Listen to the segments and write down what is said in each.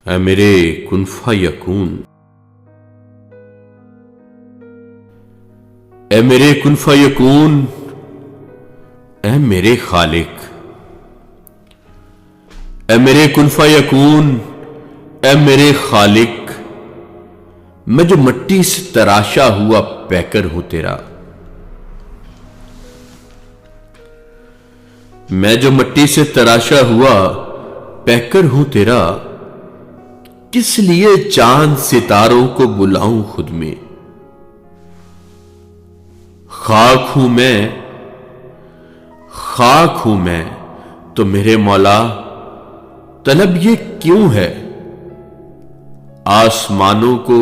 اے میرے کن فیکون، اے میرے کن فیکون، اے میرے خالق، اے میرے کن فیکون، اے میرے خالق، میں جو مٹی سے تراشا ہوا پیکر ہوں تیرا، میں جو مٹی سے تراشا ہوا پیکر ہوں تیرا، کس لیے چاند ستاروں کو بلاؤں خود میں؟ خاک ہوں میں تو میرے مولا طلب یہ کیوں ہے؟ آسمانوں کو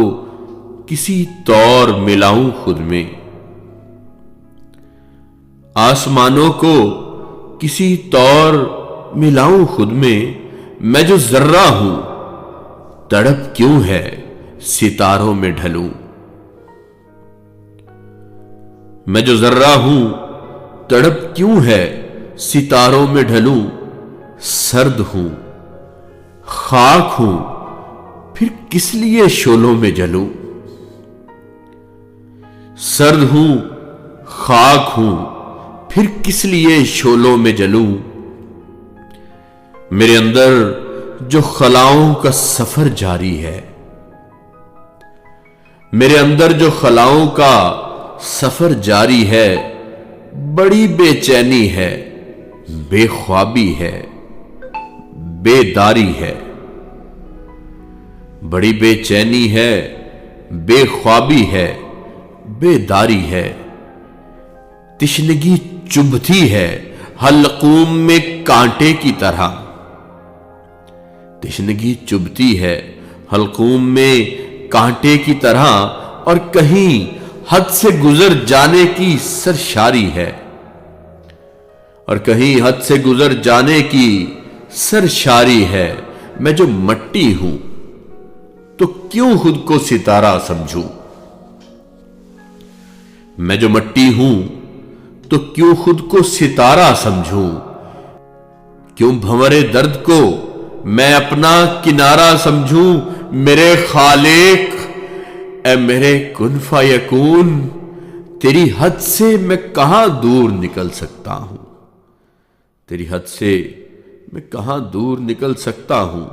کسی طور ملاؤں خود میں، آسمانوں کو کسی طور ملاؤں خود میں جو ذرہ ہوں تڑپ کیوں ہے ستاروں میں ڈھلوں؟ میں جو ذرہ ہوں تڑپ کیوں ہے ستاروں میں ڈھلوں؟ سرد ہوں، خاک ہوں، پھر کس لیے شعلوں میں جلوں؟ سرد ہوں، خاک ہوں، پھر کس لیے شعلوں میں جلوں؟ میرے اندر جو خلاؤں کا سفر جاری ہے، میرے اندر جو خلاؤں کا سفر جاری ہے، بڑی بے چینی ہے، بے خوابی ہے، بے داری ہے، بڑی بے چینی ہے، بے خوابی ہے، بے داری ہے، تشنگی چبھتی ہے حلقوم میں کانٹے کی طرح، تشنگی چبھتی ہے حلقوم میں کانٹے کی طرح، اور کہیں حد سے گزر جانے کی سرشاری ہے، اور کہیں حد سے گزر جانے کی سرشاری ہے۔ میں جو مٹی ہوں تو کیوں خود کو ستارہ سمجھوں؟ میں جو مٹی ہوں تو کیوں خود کو ستارہ سمجھوں؟ کیوں بھنورے درد کو میں اپنا کنارہ سمجھوں؟ میرے خالق، اے میرے کن فیکون، تیری حد سے میں کہاں دور نکل سکتا ہوں؟ تیری حد سے میں کہاں دور نکل سکتا ہوں؟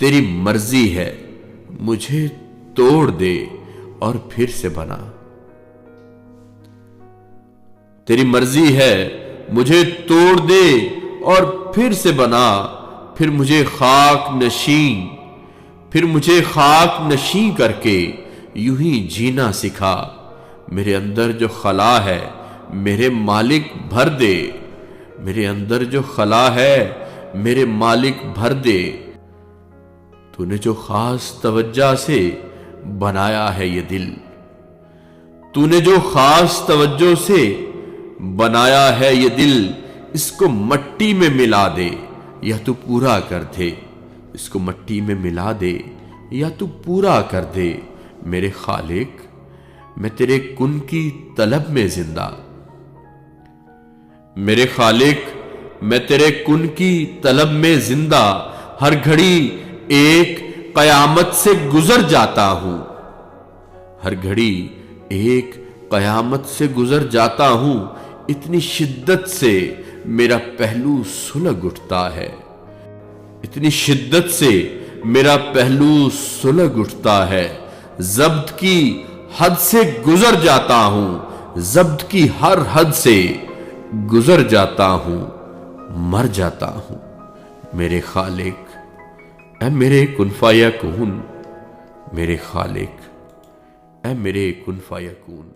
تیری مرضی ہے مجھے توڑ دے اور پھر سے بنا، تیری مرضی ہے مجھے توڑ دے اور پھر سے بنا، پھر مجھے خاک نشین کر کے یوں ہی جینا سکھا۔ میرے اندر جو خلا ہے میرے مالک بھر دے، میرے اندر جو خلا ہے میرے مالک بھر دے۔ تو نے جو خاص توجہ سے بنایا ہے یہ دل، تو نے جو خاص توجہ سے بنایا ہے یہ دل، اس کو مٹی میں ملا دے یا تو پورا کر دے، اس کو مٹی میں ملا دے یا تو پورا کر دے۔ میرے خالق، میں تیرے کن کی طلب میں زندہ، میرے خالق، میں تیرے کن کی طلب میں زندہ، ہر گھڑی ایک قیامت سے گزر جاتا ہوں، ہر گھڑی ایک قیامت سے گزر جاتا ہوں۔ اتنی شدت سے میرا پہلو سلگ اٹھتا ہے، اتنی شدت سے میرا پہلو سلگ اٹھتا ہے، ضبط کی حد سے گزر جاتا ہوں، ضبط کی ہر حد سے گزر جاتا ہوں، مر جاتا ہوں۔ میرے خالق، اے میرے کن فیکون، میرے خالق، اے میرے کن فیکون۔